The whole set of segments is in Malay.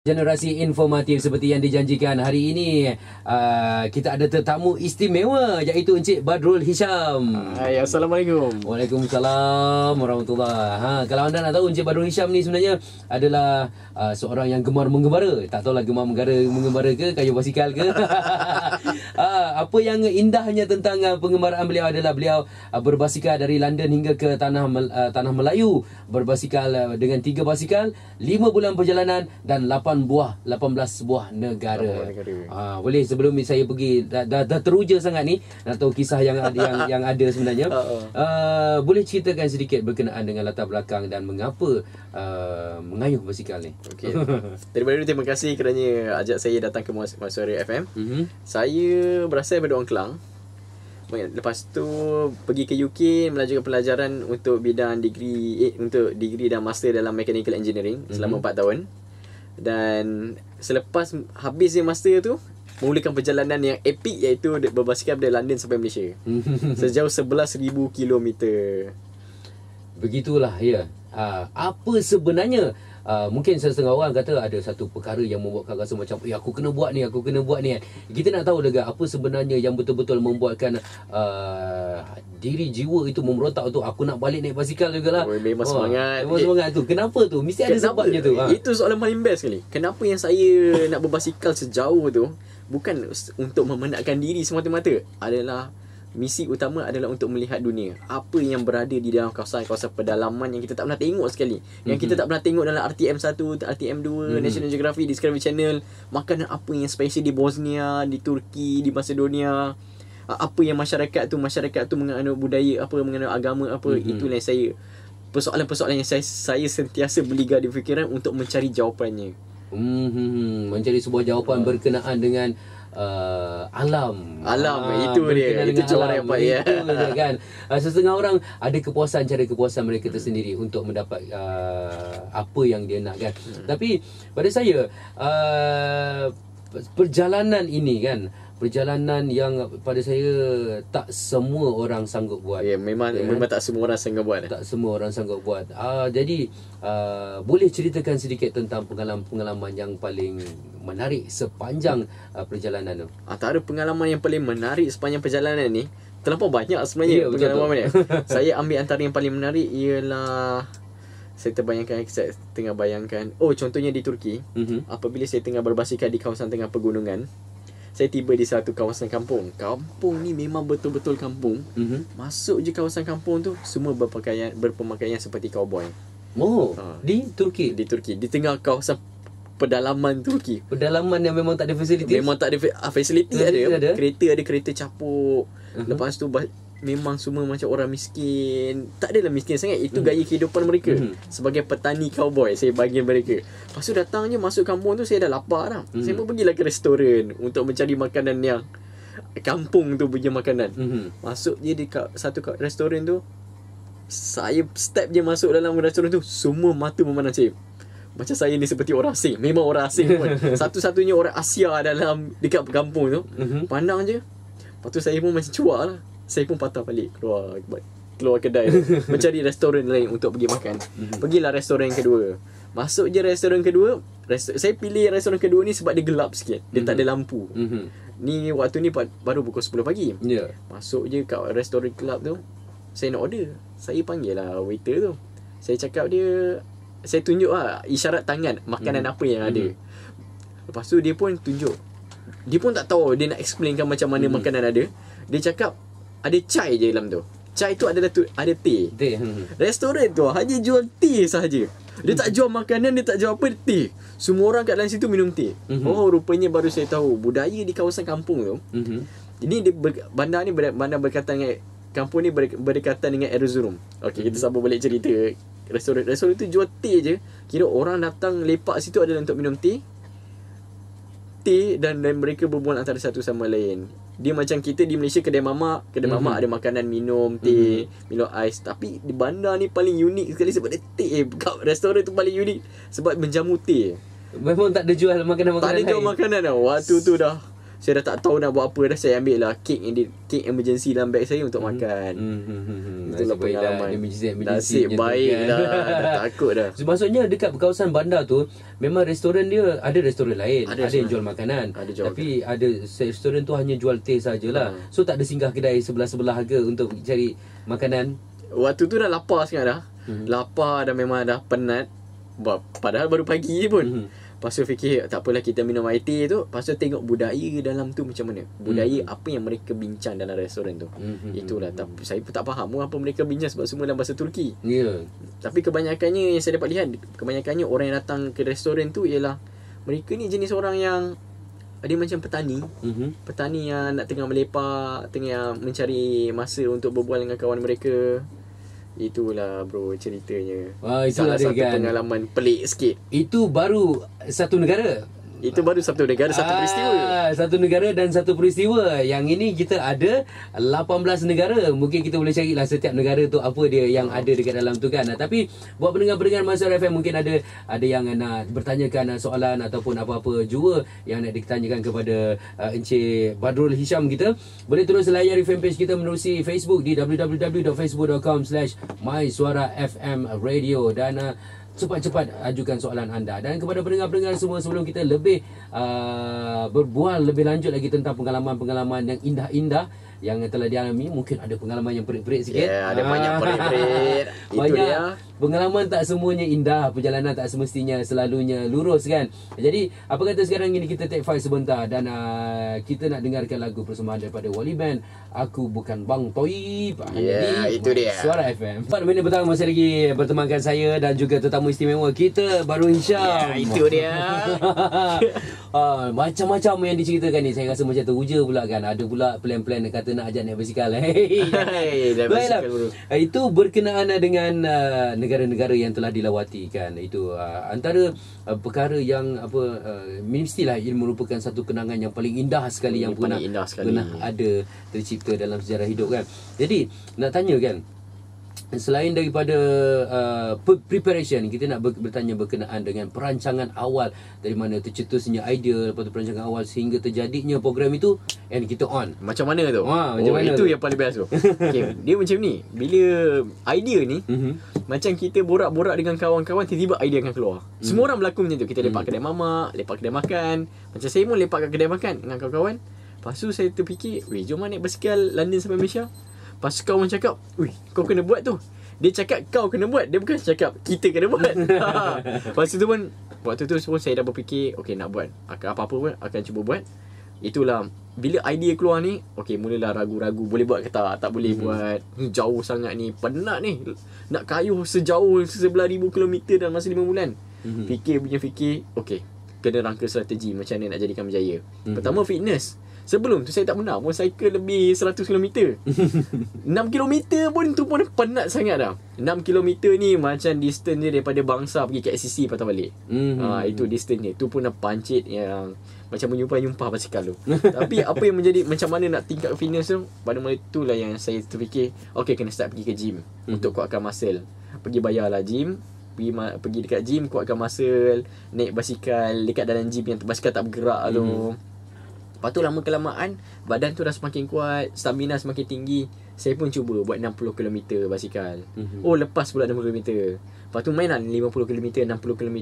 Generasi informatif seperti yang dijanjikan hari ini, kita ada tetamu istimewa iaitu Encik Badrul Hisham. Hai, Assalamualaikum. Waalaikumsalam warahmatullahi. Kalau anda nak tahu, Encik Badrul Hisham ni sebenarnya adalah seorang yang gemar menggembara. Tak tahulah gemar menggembara ke, kayu basikal ke. Apa yang indahnya tentang penggembaraan beliau adalah beliau berbasikal dari London hingga ke tanah Melayu, berbasikal dengan 3 basikal, 5 bulan perjalanan dan 18 buah negara. Boleh sebelum ni saya pergi dah teruja sangat ni nak tahu kisah yang ada sebenarnya. Boleh ceritakan sedikit berkenaan dengan latar belakang dan mengapa mengayuh basikal ni? Okey. Terima kasih kerana ajak saya datang ke Suara FM. Saya berasal daripada Orang Kelang. Lepas tu pergi ke UK melanjutkan pelajaran untuk bidang degree dan master dalam mechanical engineering selama 4 tahun. Dan selepas habis master tu, memulakan perjalanan yang epik iaitu berbasikal dari London sampai Malaysia. Sejauh 11,000 kilometer. Begitulah ya. Apa sebenarnya mungkin setengah orang kata ada satu perkara yang membuatkan rasa macam aku kena buat ni kan. Kita nak tahu juga apa sebenarnya yang betul-betul membuatkan diri jiwa itu memberontak tu aku nak balik naik basikal jugalah. Memang semangat. Memang semangat tu. Kenapa tu? Mesti ada sebabnya tu. Itu soalan paling best sekali. Kenapa yang saya nak berbasikal sejauh tu bukan untuk memenatkan diri semata-mata, adalah misi utama adalah untuk melihat dunia. Apa yang berada di dalam kawasan-kawasan pedalaman yang kita tak pernah tengok sekali. Yang kita tak pernah tengok dalam RTM1, RTM2, National Geographic, Discovery Channel. Makanan apa yang special di Bosnia, di Turki, di Macedonia. Apa yang masyarakat tu menganut budaya apa, menganut agama apa. Itulah yang saya, persoalan-persoalan yang saya sentiasa berligar di fikiran untuk mencari jawapannya. Mencari sebuah jawapan berkenaan dengan alam. Itu dia. Itu jawapan yang baik kan. Setengah orang ada cara kepuasan mereka tersendiri untuk mendapat apa yang dia nak kan. Tapi pada saya perjalanan ini kan, perjalanan yang pada saya tak semua orang sanggup buat. Ya, memang tak semua orang sanggup buat. Tak semua orang sanggup buat. Jadi boleh ceritakan sedikit tentang pengalaman yang paling menarik sepanjang perjalanan tu. Antara pengalaman yang paling menarik sepanjang perjalanan ni, terlampau banyak sebenarnya pengalaman ni. Saya ambil antara yang paling menarik ialah saya tengah bayangkan. Contohnya di Turki, apabila saya tengah berbasikal di kawasan tengah pegunungan, saya tiba di satu kawasan kampung. Kampung ni memang betul-betul kampung. Masuk je kawasan kampung tu, semua berpemakaian seperti cowboy. Di Turki? Di Turki, di tengah kawasan pedalaman Turki. Pedalaman yang memang tak ada fasiliti. Memang tak ada fasiliti. Ada kereta capuk. Lepas tu memang semua macam orang miskin. Tak adalah miskin sangat. Itu gaya kehidupan mereka. Sebagai petani cowboy, saya bagi mereka. Lepas tu datang je masuk kampung tu, saya dah lapar dah. Saya pun pergilah ke restoran untuk mencari makanan yang kampung tu punya makanan. Masuk je di satu restoran tu, saya step je masuk dalam restoran tu, semua mata memandang saya. Macam saya ni seperti orang asing. Memang orang asing pun. Satu-satunya orang Asia dekat kampung tu. Pandang je. Lepas tu saya pun macam cuak lah. Saya pun patah balik keluar kedai mencari restoran lain untuk pergi makan. Pergilah restoran kedua. Masuk je restoran kedua. Saya pilih restoran kedua ni sebab dia gelap sikit. Dia tak ada lampu. Ni waktu ni baru pukul 10 pagi. Masuk je kat restoran gelap tu, saya nak order. Saya panggil lah waiter tu. Saya tunjuk lah isyarat tangan makanan apa yang ada. Lepas tu dia pun tunjuk. Dia pun tak tahu dia nak explainkan macam mana makanan ada. Dia cakap ada chai je dalam tu. Chai tu adalah ada teh. Restoran tu hanya jual teh sahaja. Dia tak jual makanan, dia tak jual apa, teh. Semua orang kat dalam situ minum teh. Rupanya baru saya tahu budaya di kawasan kampung tu. Jadi bandar ni berdekatan dengan kampung ni berdekatan dengan Erzurum. Okey, kita sambung balik cerita. Restoran tu jual teh je. Kira orang datang lepak situ adalah untuk minum teh dan mereka berbual antara satu sama lain. Dia macam kita di Malaysia kedai mamak ada makanan, minum teh, minum ais. Tapi di bandar ni paling unik sekali sebab dia teh. Restoran tu paling unik sebab menjamu teh. Memang tak ada jual makanan-makanan lain. Tak ada jual makanan dah. Waktu tu dah Saya dah tak tahu nak buat apa dah. Saya ambil lah kek emergency dalam beg saya untuk makan. Itulah pengalaman. Nasib baik lah. Dah takut dah. So, maksudnya dekat kawasan bandar tu memang restoran dia ada restoran lain, ada yang jual makanan, tapi ada restoran tu hanya jual teh sajalah. So tak ada singgah kedai sebelah-sebelah ke untuk cari makanan. Waktu tu dah lapar sangat dah. Lapar dah, memang dah penat. Padahal baru pagi je pun. Lepas tu fikir tak apalah, kita minum air teh tu. Lepas tu tengok budaya dalam tu macam mana. Budaya apa yang mereka bincang dalam restoran tu. Itulah. Tapi saya pun tak faham apa mereka bincang sebab semua dalam bahasa Turki. Tapi kebanyakannya yang saya dapat lihat, kebanyakannya orang yang datang ke restoran tu ialah mereka ni jenis orang yang dia macam petani. Petani yang nak tengah melepak, tengah mencari masa untuk berbual dengan kawan mereka. Itulah bro ceritanya. Itulah salah satu kan pengalaman pelik sikit. Itu baru satu negara. Itu baru satu negara, satu peristiwa. Satu negara dan satu peristiwa. Yang ini kita ada 18 negara. Mungkin kita boleh carilah setiap negara tu apa dia yang ada dekat dalam tu kan. Tapi buat pendengar-pendengar Masdar FM, mungkin ada yang nak bertanyakan soalan ataupun apa-apa jua yang nak ditanyakan kepada Encik Badrul Hisham kita, boleh terus layari fanpage kita menerusi Facebook di www.facebook.com/mysuarafmradio dan cepat-cepat ajukan soalan anda. Dan kepada pendengar-pendengar semua, sebelum kita lebih berbual lebih lanjut lagi tentang pengalaman-pengalaman yang indah-indah yang telah dialami, mungkin ada pengalaman yang perit-perit sikit. Ada banyak perit-perit. Banyak pengalaman, tak semuanya indah. Perjalanan tak semestinya selalunya lurus kan. Jadi apa kata sekarang ini kita take 5 sebentar dan kita nak dengarkan lagu persembahan daripada Wali Band, Aku Bukan Bang Toib. Itu dia. Suara FM. 4 minit pertama masih lagi bertemankan saya dan juga tetamu istimewa kita, Badrul Hisham. Itu dia. Macam-macam yang diceritakan ni. Saya rasa macam teruja pula kan. Ada pula plan-plan kata nak ajak naik basikal. Baiklah. Itu berkenaan dengan negara-negara yang telah dilawati kan. Itu antara perkara yang mestilah ini merupakan satu kenangan yang paling indah sekali yang pernah ada tercipta dalam sejarah hidup kan. Jadi nak tanya kan, selain daripada preparation, kita nak bertanya berkenaan dengan perancangan awal, dari mana tercetusnya idea, lepas tu perancangan awal sehingga terjadinya program itu, and kita on. Macam mana tu? Macam mana itu tu? yang paling best tu. Okay, dia macam ni. Bila idea ni, macam kita borak-borak dengan kawan-kawan, tiba-tiba idea akan keluar. Semua orang berlaku macam tu. Kita lepak kedai mamak, lepak kedai makan. Macam saya pun lepak kat kedai makan dengan kawan-kawan. Lepas tu saya terfikir, jom naik basikal London sampai Malaysia. Lepas tu kawan cakap, kau kena buat tu. Dia cakap kau kena buat, dia bukan cakap kita kena buat. Lepas tu pun, waktu tu pun saya dah berfikir, nak buat. Apa-apa pun akan cuba buat. Itulah, bila idea keluar ni, mulalah ragu-ragu, boleh buat ke tak boleh buat. Jauh sangat ni, penat ni. Nak kayuh sejauh 11,000 km dalam masa 5 bulan. Fikir, kena rangka strategi macam mana nak jadikan berjaya. Pertama, fitness. Sebelum tu saya tak pernah pun cycle lebih 100 km. 6 km pun tu pun penat sangat dah. 6 km ni macam distance dia daripada Bangsa pergi ke SCC patah balik. Itu distance dia. Tu pun dah pancit yang macam menyumpah-nyumpah basikal tu. Tapi apa yang menjadi macam mana nak tingkat fitness tu, pada mula itulah yang saya terfikir, kena start pergi ke gym untuk kuatkan muscle. Pergi bayarlah gym, pergi dekat gym kuatkan muscle, naik basikal dekat dalam gym yang basikal tak bergerak tu. Lepas tu lama-kelamaan badan tu dah semakin kuat, stamina semakin tinggi. Saya pun cuba buat 60 km basikal. Lepas pula 60 km. Lepas tu main lah 50 km, 60 km.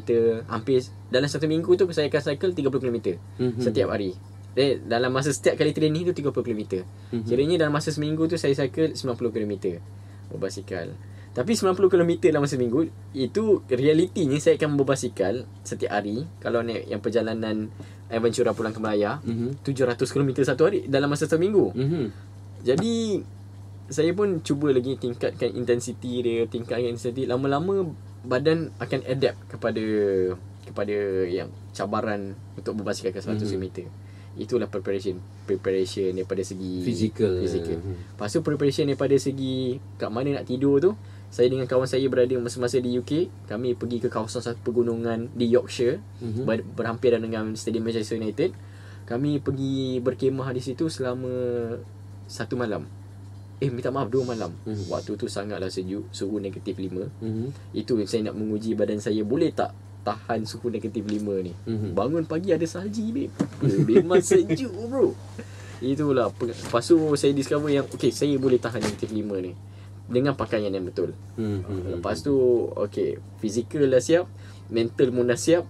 Hampir dalam satu minggu tu saya akan cycle 30 km setiap hari. Dalam masa setiap kali training tu 30 km. Kiranya dalam masa seminggu tu saya cycle 90 km berbasikal. Tapi 90 km dalam masa seminggu, itu realitinya saya akan berbasikal setiap hari. Kalau naik yang perjalanan Aventura pulang ke Melaya, 700 km satu hari dalam masa seminggu. Jadi saya pun cuba lagi tingkatkan intensity dia, lama-lama badan akan adapt kepada yang cabaran untuk berbasikal ke 100 km. Itulah preparation daripada segi fizikal. Lepas tu preparation daripada segi kat mana nak tidur tu, saya dengan kawan saya berada masa-masa di UK. Kami pergi ke kawasan satu pegunungan di Yorkshire, berhampiran dengan Stadium Manchester United. Kami pergi berkemah di situ selama 1 malam. 2 malam. Waktu tu sangatlah sejuk, suhu -5. Itu saya nak menguji badan saya boleh tak tahan suhu -5 ni. Bangun pagi ada salji babe. Memang sejuk bro. Itulah. Lepas tu saya discover yang okay, saya boleh tahan -5 ni dengan pakaian yang betul. Lepas tu okay, fizikal dah siap, mental pun dah siap,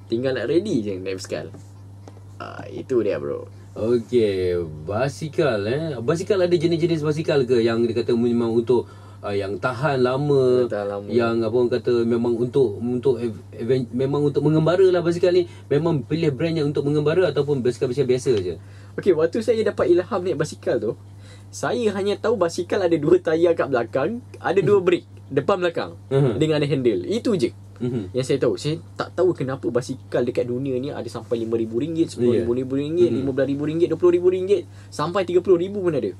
tinggal nak ready je naik basikal. Itu dia bro. Okey, basikal basikal ada jenis-jenis basikal ke yang dia kata memang untuk yang tahan lama, yang apa orang kata memang untuk memang untuk mengembara lah basikal ni, memang pilih brand yang untuk mengembara ataupun basikal-basikal biasa je? Okey, waktu saya dapat ilham naik basikal tu, saya hanya tahu basikal ada 2 tayar kat belakang, ada 2 brake depan belakang dengan ada handle. Itu je. Yang saya tahu. Saya tak tahu kenapa basikal dekat dunia ni ada sampai RM5,000, RM10,000, RM15,000, RM20,000, sampai RM30,000 pun ada.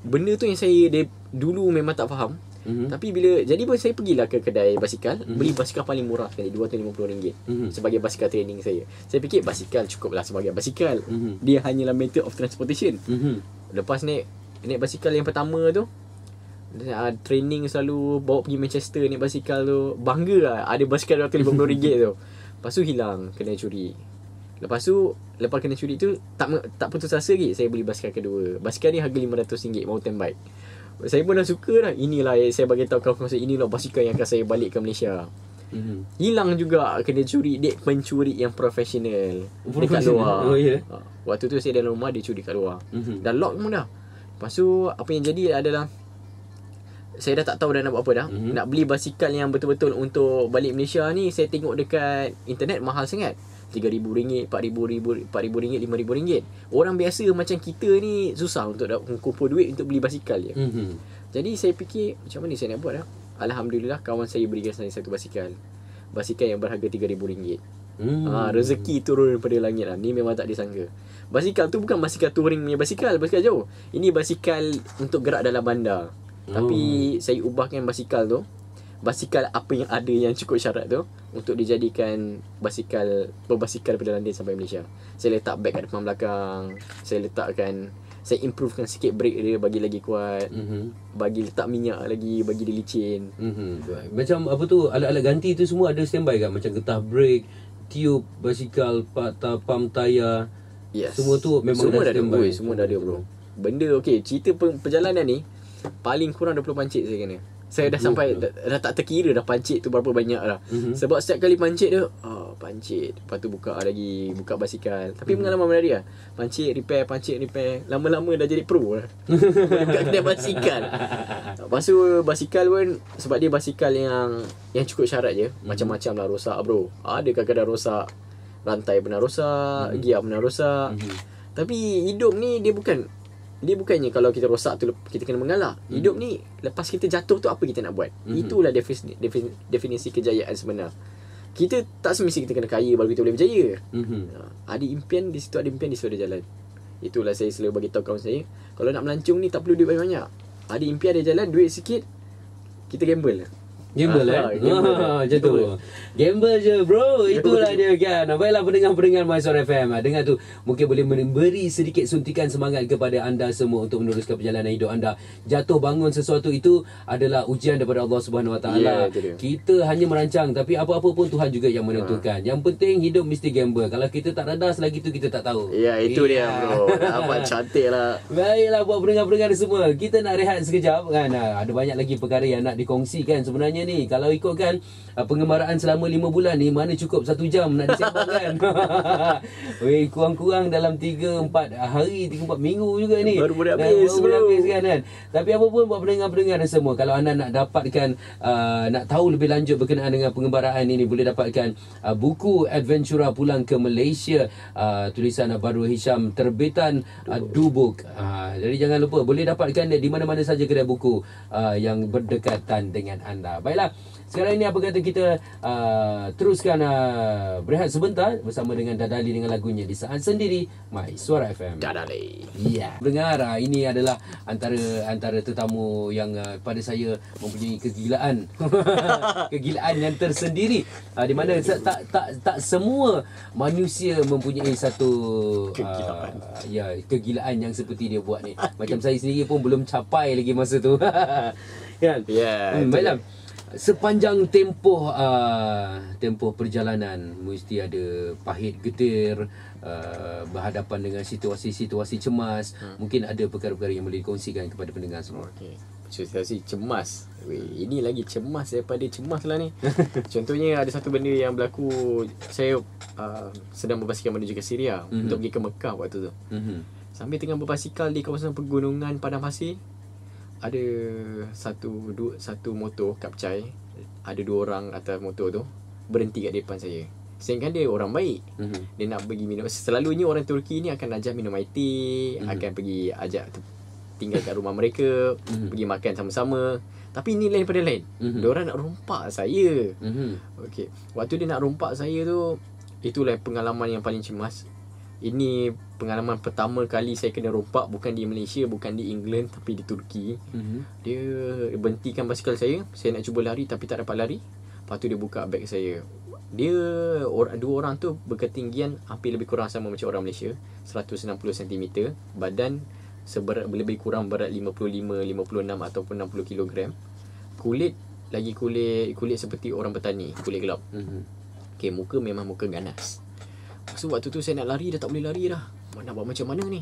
Benda tu yang saya dulu memang tak faham. Tapi bila jadi pun saya pergilah ke kedai basikal, beli basikal paling murah sekali RM250 sebagai basikal training saya. Saya fikir basikal cukuplah sebagai basikal. Dia hanyalah method of transportation. Lepas naik basikal yang pertama tu, training selalu bawa pergi Manchester naik basikal tu, bangga lah ada basikal RM250 tu. Lepas tu hilang, kena curi. Lepas kena curi tu tak putus asa lagi, saya beli basikal kedua. Basikal ni harga RM500 mountain bike. Saya pun dah suka dah. Inilah yang saya bagi tahu kawan-kawan saya, inilah basikal yang akan saya balik ke Malaysia. Hilang juga, kena curi. Dia pencuri yang profesional dekat luar. Waktu tu saya dalam rumah, dia curi kat luar. Dah lock pun dah. Lepas tu apa yang jadi adalah saya dah tak tahu dah nak buat apa dah. Nak beli basikal yang betul-betul untuk balik Malaysia ni, saya tengok dekat internet mahal sangat. RM3,000, RM4,000, RM5,000. Orang biasa macam kita ni susah untuk kumpul duit untuk beli basikal je. Jadi saya fikir macam mana saya nak buat dah. Alhamdulillah kawan saya berikan saya satu basikal. Basikal yang berharga RM3,000. Rezeki turun daripada langit lah. Ni memang tak disangka. Basikal tu bukan basikal touring punya basikal jauh. Ini basikal untuk gerak dalam bandar. Tapi saya ubahkan basikal tu, basikal apa yang ada yang cukup syarat tu, untuk dijadikan basikal perjalanan sampai Malaysia. Saya letak beg kat depan belakang, saya improvekan sikit brake dia, bagi lagi kuat, bagi letak minyak lagi, bagi dia licin. Macam apa tu, alat-alat ganti tu semua ada standby kan? Macam getah brake, tube basikal, pam tayar. Semua tu memang semua dah standby. Semua dah ada bro. Benda okey, cerita perjalanan ni paling kurang 20 pancit saya kena. Saya dah sampai dah tak terkira dah pancit tu berapa banyak dah. Sebab setiap kali pancit tu pancit, lepas tu buka basikal. Tapi pengalaman menarik lah. Pancit repair. Lama-lama dah jadi pro lah. Buka kedai basikal. Lepas tu basikal pun, sebab dia basikal yang cukup syarat je, macam-macam lah rosak bro. Ada kadang-kadang rosak, rantai pernah rosak, gear pernah rosak. Tapi hidup ni dia bukannya kalau kita rosak tu kita kena mengalah. Hidup ni lepas kita jatuh tu apa kita nak buat? Itulah definisi kejayaan sebenar. Kita tak semestinya kita kena kaya baru kita boleh berjaya. Ada impian di situ, ada ada jalan. Itulah saya selalu bagi tahu kawan saya, kalau nak melancong ni tak perlu duit banyak-banyak. Ada impian, ada jalan, duit sikit, kita gamble. Gamble macam tu. Gamble je bro. Itulah dia kan. Baiklah pendengar-pendengar MySuara FM, dengar tu, mungkin boleh memberi sedikit suntikan semangat kepada anda semua untuk meneruskan perjalanan hidup anda. Jatuh bangun sesuatu itu adalah ujian daripada Allah Subhanahu Wa Taala. Kita hanya merancang, tapi apa-apa pun Tuhan juga yang menentukan. Yang penting hidup mesti gamble. Kalau kita tak rada selagi tu kita tak tahu. Itu dia bro. Dapat cantik lah. Baiklah buat pendengar-pendengar semua, kita nak rehat sekejap kan. Ada banyak lagi perkara yang nak dikongsikan sebenarnya ni. Kalau ikutkan pengembaraan selama 5 bulan ni, mana cukup 1 jam nak disembangkan. Kurang-kurang dalam 3-4 hari, 3-4 minggu juga ni. Baru boleh habis kan. Tapi apa pun buat pendengar-pendengar semua, kalau anda nak dapatkan nak tahu lebih lanjut berkenaan dengan pengembaraan ini, boleh dapatkan buku Adventura Pulang ke Malaysia, tulisan Badrul Hisham, terbitan Dubuk. Jadi jangan lupa boleh dapatkan dia di mana-mana saja kedai buku yang berdekatan dengan anda. Baiklah, sekarang ini apa kata kita teruskan berehat sebentar bersama dengan Dadali dengan lagunya Di Saat Sendiri, MySuara FM. Dadali. Ya, dengar, ini adalah antara tetamu yang pada saya mempunyai kegilaan. Kegilaan yang tersendiri, di mana tak semua manusia mempunyai satu kegilaan yang seperti dia buat ni. Macam saya sendiri pun belum capai lagi masa tu. Kan? Ya. Baiklah. Sepanjang tempoh perjalanan mesti ada pahit getir, berhadapan dengan situasi-situasi cemas. Mungkin ada perkara-perkara yang boleh dikongsikan kepada pendengar semua. Okey. Situasi cemas. Ini lagi cemas daripada cemas lah ni. Contohnya ada satu benda yang berlaku. Saya sedang berbasikal menuju ke Syria untuk pergi ke Mekah waktu tu. Sambil tengah berbasikal di kawasan pegunungan padang pasir, ada satu motor kapcai, ada 2 orang atas motor tu berhenti kat depan saya. Sedangkan dia orang baik. Dia nak pergi minum. Selalunya orang Turki ni akan ajak minum air teh, akan pergi ajak tinggal kat rumah mereka, pergi makan sama-sama. Tapi ini lain pada lain. Dia orang nak rompak saya. Okey. Waktu dia nak rompak saya tu, itulah pengalaman yang paling cemas. Ini pengalaman pertama kali saya kena rompak, bukan di Malaysia, bukan di England, tapi di Turki. Dia berhentikan basikal saya nak cuba lari tapi tak dapat lari. Lepas tu dia buka beg saya. Dia 2 orang tu berketinggian hampir lebih kurang sama macam orang Malaysia, 160 cm, badan seberat lebih kurang berat 55, 56 ataupun 60 kg. Kulit seperti orang petani, kulit gelap. Okey, muka memang muka ganas. So waktu tu saya nak lari dah tak boleh lari dah. Nak buat macam mana ni?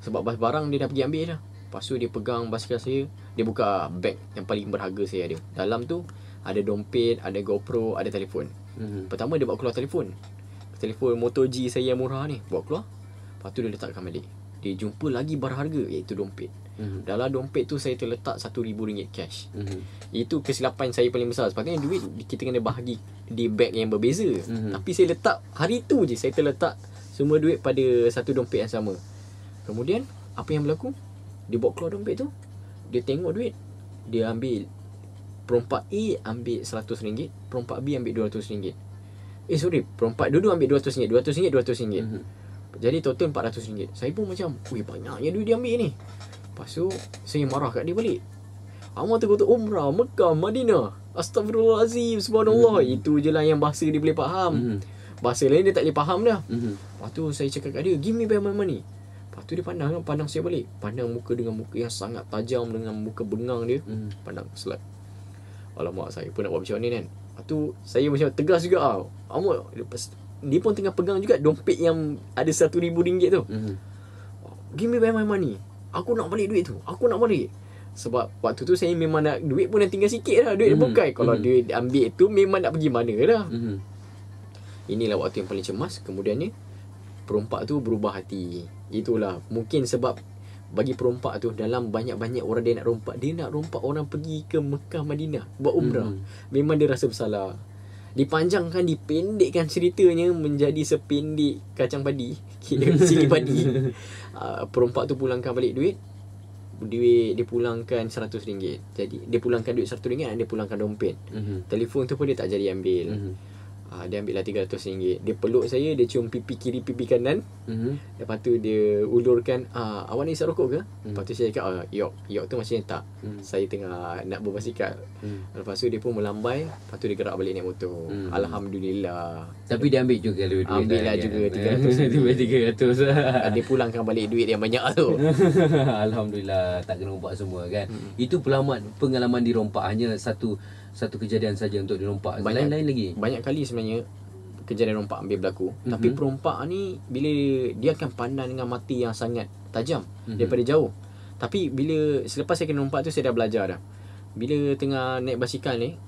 Sebab barang dia dah pergi ambil dah. Lepas tu dia pegang basikal saya, dia buka beg yang paling berharga saya ada. Dalam tu ada dompet, ada GoPro, ada telefon. Pertama dia bawa keluar telefon Moto G saya yang murah ni, bawa keluar. Lepas tu dia letakkan balik. Dia jumpa lagi barang harga, iaitu dompet. Dalam dompet tu saya terletak RM1,000 cash. Itu kesilapan saya paling besar. Sepatutnya duit kita kena bahagi di beg yang berbeza. Tapi saya letak, hari tu je saya terletak semua duit pada satu dompet yang sama. Kemudian apa yang berlaku? Dia bawa keluar dompet tu, dia tengok duit, dia ambil. Perompak A ambil RM100, perompak B ambil RM200. Perompak dua-dua ambil RM200, RM200. Jadi total RM400. Saya pun macam, banyaknya duit dia ambil ni. Lepas tu saya marah kat dia balik. Amat tu kata umrah, Mekah, Madinah, Astagfirullahalazim, Subhanallah. Itu je lah yang bahasa dia boleh faham. Bahasa lain dia tak boleh faham dah. Lepas tu saya cakap kat dia, give me back my money. Lepas tu dia pandang saya balik. Pandang muka dengan muka yang sangat tajam, dengan muka bengang dia. Pandang selat. Alamak, saya pun nak buat macam ni kan. Lepas tu saya macam tegas juga tau. Amat, dia pun tengah pegang juga dompet yang ada RM1,000 tu. Give me back my money. Aku nak balik duit tu. Aku nak balik. Sebab waktu tu saya memang nak, duit pun dah tinggal sikit dah. Duit bukai. Kalau dia ambil tu memang nak pergi mana dah. Inilah waktu yang paling cemas. Kemudiannya perompak tu berubah hati. Itulah mungkin sebab bagi perompak tu, dalam banyak-banyak orang dia nak rompak orang pergi ke Mekah, Madinah buat umrah. Memang dia rasa bersalah. Dipanjangkan, dipendekkan ceritanya menjadi sependek kacang padi, cili padi. Perompak tu pulangkan balik duit dia pulangkan RM100. Jadi dia pulangkan duit RM100 dan dia pulangkan dompet. Telefon tu pun dia tak jadi ambil. Dia ambil lah RM300. Dia peluk saya, dia cium pipi kiri, pipi kanan. Lepas tu dia ulurkan, awak ni isap rokok ke? Lepas tu saya cakap, yok tu macam tak. Saya tengah nak berbasikal. Lepas tu dia pun melambai. Lepas tu dia gerak balik naik motor. Alhamdulillah. Tapi dia ambil juga duit. Ambil lah juga RM300. Dia pulangkan balik duit yang banyak tu. Alhamdulillah, tak kena rompak semua kan. Itu pengalaman dirompak, hanya satu kejadian saja untuk dirompak. Lain-lain lagi. Banyak kali sebenarnya kejadian rompak ambil berlaku. Tapi perompak ni bila dia akan pandang dengan mata yang sangat tajam daripada jauh. Tapi bila selepas saya kena rompak tu, saya dah belajar dah. Bila tengah naik basikal ni,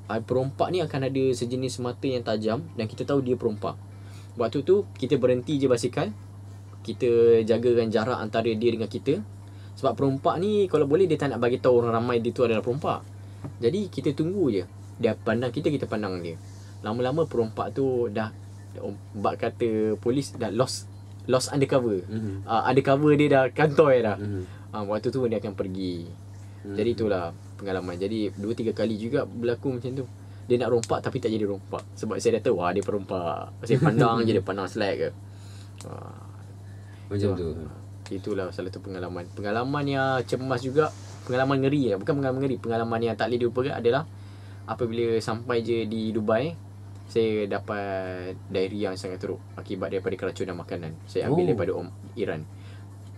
perompak ni akan ada sejenis mata yang tajam dan kita tahu dia perompak. Waktu tu kita berhenti je basikal. Kita jagakan jarak antara dia dengan kita. Sebab perompak ni kalau boleh dia tak nak bagi tahu orang ramai dia tu adalah perompak. Jadi kita tunggu je. Dia pandang kita, kita pandang dia. Lama-lama perompak tu dah, bak kata polis, dah lost undercover. Undercover dia dah kantoi dah. Waktu tu dia akan pergi. Jadi itulah pengalaman. Jadi 2-3 kali juga berlaku macam tu. Dia nak rompak tapi tak jadi rompak. Sebab saya dah tahu dia perompak. Saya pandang je, dia pandang slack ke. Macam tu. Itulah salah satu pengalaman. Pengalaman yang cemas juga. Pengalaman ngeri lah. Bukan pengalaman ngeri. Pengalaman yang tak boleh dilupakan adalah apabila sampai je di Dubai, saya dapat diarrhea yang sangat teruk akibat daripada keracunan makanan. Saya ambil daripada Iran.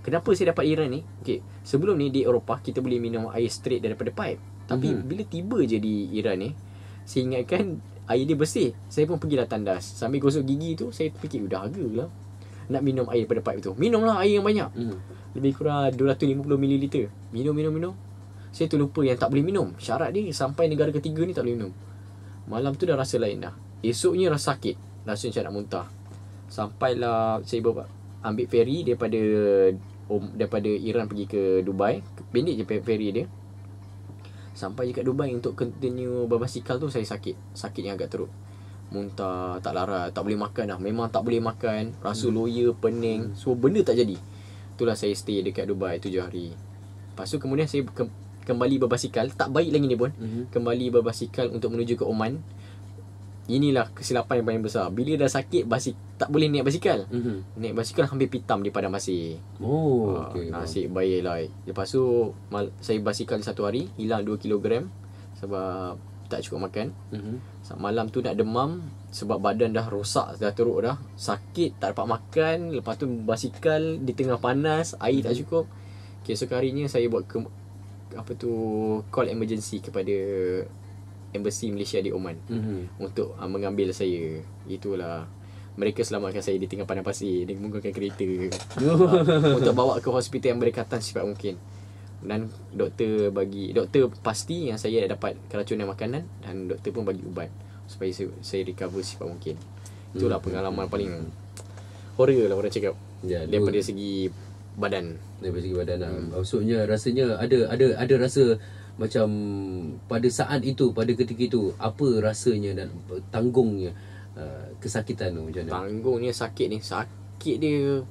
Kenapa saya dapat Iran ni? Okay, sebelum ni di Eropah kita boleh minum air straight daripada pipe. Tapi bila tiba je di Iran ni, saya ingatkan air dia bersih. Saya pun pergilah tandas. Sambil gosok gigi tu, saya fikir dah harga lah nak minum air daripada pipe tu. Minumlah air yang banyak. Lebih kurang 250 ml. Minum. Saya tu lupa yang tak boleh minum. Syarat dia sampai negara ketiga ni tak boleh minum. Malam tu dah rasa lain dah. Esoknya rasa sakit. Rasa macam nak muntah. Sampailah saya ambil ferry daripada Iran pergi ke Dubai. Pendek je ferry dia. Sampai je kat Dubai untuk continue berbasikal tu, saya sakit. Sakit yang agak teruk. Muntah, tak larat, tak boleh makan dah. Memang tak boleh makan. Rasa loya, pening. So benda tak jadi. Itulah saya stay dekat Dubai 7 hari. Lepas tu kemudian saya kembali berbasikal. Tak baik lagi ni pun. Kembali berbasikal untuk menuju ke Oman. Inilah kesilapan yang paling besar. Bila dah sakit, tak boleh naik basikal. Naik basikal hampir pitam di padang pasir. Okay. Nasib baik lah. Lepas tu saya basikal 1 hari, hilang 2 kilogram sebab tak cukup makan. Malam tu nak demam sebab badan dah rosak, dah teruk dah. Sakit, tak dapat makan. Lepas tu basikal di tengah panas, air tak cukup. Esok harinya saya buat call emergency kepada Embassy Malaysia di Oman untuk mengambil saya. Itulah, mereka selamatkan saya di tengah padang pasir dengan menggunakan kereta untuk bawa ke hospital yang berdekatan secepat mungkin. Dan doktor pasti yang saya dapat keracunan makanan, dan doktor pun bagi ubat supaya saya recover secepat mungkin. Itulah pengalaman paling horror lah orang cakap, daripada segi badan. Daripada segi badan lah. Maksudnya rasanya ada rasa macam pada saat itu, pada ketika itu, apa rasanya dan tanggungnya kesakitan tu macam mana? Tanggungnya sakit dia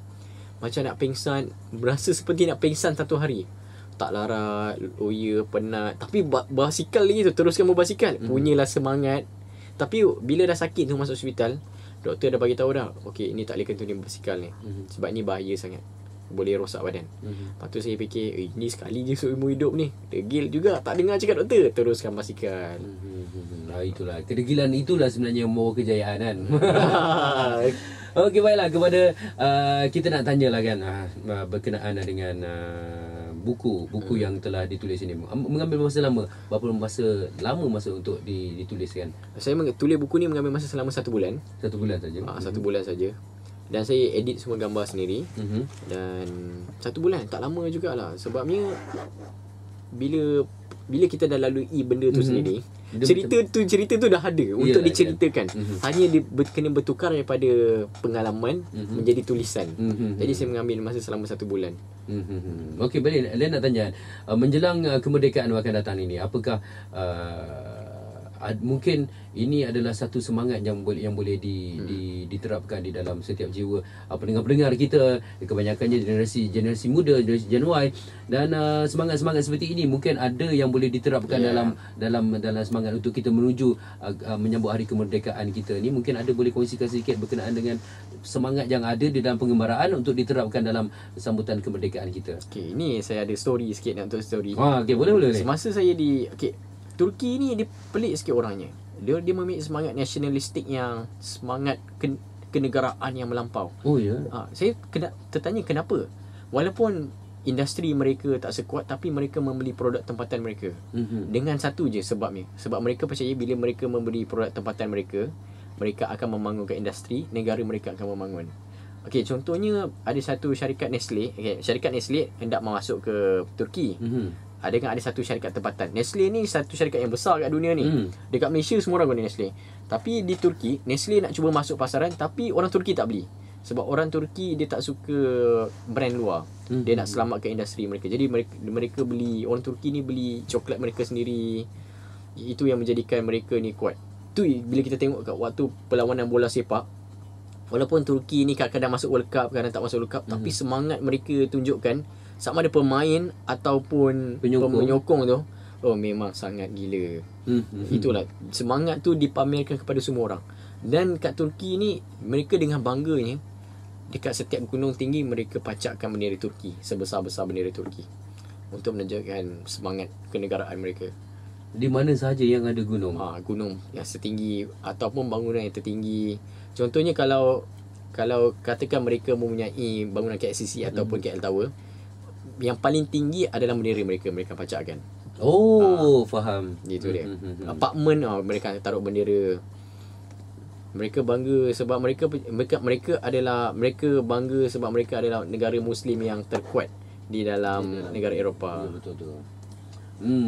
macam nak pingsan. Berasa seperti nak pingsan 1 hari. Tak larat, loya, penat. Tapi basikal lagi tu, teruskan berbasikal. Punyalah semangat. Tapi bila dah sakit tu masuk hospital, doktor dah bagi tahu dah, okey, ini tak boleh continue berbasikal ni. Sebab ni bahaya sangat, boleh rosak badan. Lepas tu saya fikir, ni sekali je seumur hidup ni, degil juga, tak dengar cakap doktor, teruskan basikal. Itulah, kedegilan itulah sebenarnya membawa kejayaan kan. Okey, baiklah, kepada kita nak tanyalah kan, berkenaan dengan buku yang telah ditulis ini. Mengambil masa lama, berapa masa untuk dituliskan? Saya tulis buku ni mengambil masa selama 1 bulan. 1 bulan saja. 1 bulan saja. Dan saya edit semua gambar sendiri. Dan 1 bulan tak lama jugalah. Sebabnya bila kita dah lalui benda tu sendiri, cerita tu dah ada untuk diceritakan. Hanya kena bertukar daripada pengalaman menjadi tulisan. Jadi saya mengambil masa selama 1 bulan. Okey, boleh. Saya nak tanya, menjelang kemerdekaan akan datang ini, apakah mungkin ini adalah satu semangat yang boleh diterapkan di dalam setiap jiwa pendengar-pendengar kita, kebanyakannya generasi muda, generasi Gen Y, dan semangat-semangat seperti ini mungkin ada yang boleh diterapkan dalam semangat untuk kita menuju menyambut hari kemerdekaan kita ni. Mungkin ada boleh kongsikan sedikit berkenaan dengan semangat yang ada di dalam penggembaraan untuk diterapkan dalam sambutan kemerdekaan kita. Okey, ini saya ada story sikit nak untuk story. Okey, boleh. Semasa saya Turki ni dia pelik sikit orangnya. Dia memiliki semangat nasionalistik yang semangat kenegaraan yang melampau. Oh ya. Saya tertanya kenapa? Walaupun industri mereka tak sekuat, tapi mereka membeli produk tempatan mereka. Dengan satu je sebabnya. Sebab mereka percaya bila mereka membeli produk tempatan mereka, mereka akan membangunkan industri, negara mereka akan membangun. Okey, contohnya ada satu syarikat Nestle. Syarikat Nestle hendak masuk ke Turki. Ada satu syarikat tempatan. Nestle ni satu syarikat yang besar kat dunia ni. Dekat Malaysia semua orang guna Nestle. Tapi di Turki, Nestle nak cuba masuk pasaran, tapi orang Turki tak beli. Sebab orang Turki dia tak suka brand luar. Dia nak selamatkan industri mereka. Jadi mereka beli, orang Turki ni beli coklat mereka sendiri. Itu yang menjadikan mereka ni kuat. Tu bila kita tengok kat waktu perlawanan bola sepak, walaupun Turki ni kadang-kadang masuk World Cup, kadang tak masuk World Cup, tapi semangat mereka tunjukkan, sama ada pemain ataupun penyokong tu, memang sangat gila. Itulah, semangat tu dipamerkan kepada semua orang. Dan kat Turki ni, mereka dengan bangganya, dekat setiap gunung tinggi mereka pacakkan bendera Turki, sebesar-besar bendera Turki, untuk menunjukkan semangat kenegaraan mereka. Di mana sahaja yang ada gunung? Gunung yang setinggi ataupun bangunan yang tertinggi. Contohnya kalau katakan mereka mempunyai bangunan KLCC ataupun KL Tower, yang paling tinggi adalah bendera mereka pacakkan. Faham. Gitu dia. Apartment mereka taruh bendera. Mereka bangga sebab mereka bangga sebab mereka adalah negara Muslim yang terkuat di dalam negara Eropah. Betul.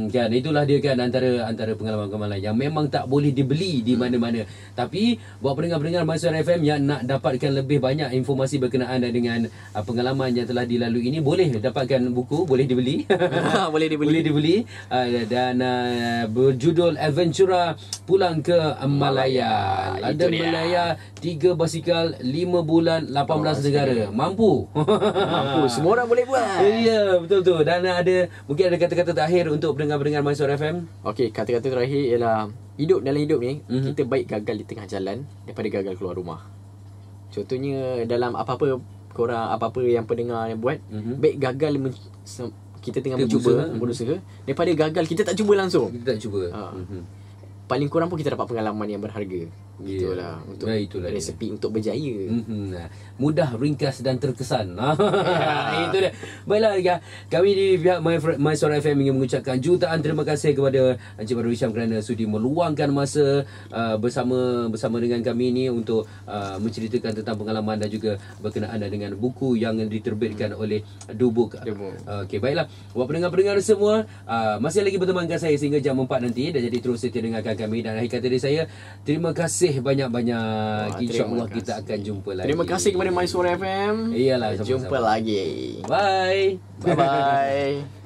Kan itulah dia kan antara pengalaman-pengalaman yang memang tak boleh dibeli di mana-mana. Tapi buat pendengar-pendengar Mysuara FM yang nak dapatkan lebih banyak informasi berkenaan dengan pengalaman yang telah dilalui ini, boleh dapatkan buku, boleh dibeli. Boleh dibeli dan berjudul Adventura Pulang ke Malaya. London Malaya, 3 basikal, 5 bulan, 18 negara. Mampu. Semua orang boleh buat. Ya, betul tu. Dan mungkin ada kata-kata terakhir untuk pendengar-pendengar Mysuara FM. Okey, kata-kata terakhir ialah dalam hidup ni, kita baik gagal di tengah jalan daripada gagal keluar rumah. Contohnya dalam apa-apa yang pendengar yang buat, baik gagal kita tengah berusaha daripada gagal kita tak cuba langsung. Kita tak cuba. Paling kurang pun kita dapat pengalaman yang berharga. Itulah untuk resepi untuk berjaya. Mudah, ringkas dan terkesan. Itu dia. Baiklah ya. Kami di pihak Mysuara FM ingin mengucapkan jutaan terima kasih kepada Encik Badrul Hisham kerana sudi meluangkan masa bersama dengan kami ni untuk menceritakan tentang pengalaman dan juga berkenaan dengan buku yang diterbitkan oleh Dubuk. Okey, baiklah. Buat pendengar-pendengar semua, masih lagi bertemankan saya sehingga jam 4 nanti, dan jadi terus setia dengarkan kami. Dan akhir kata dari saya, terima kasih banyak-banyak. InsyaAllah kita akan jumpa lagi. Terima kasih kepada Mysuara FM. Iyalah, jumpa lagi. Bye. Bye-bye.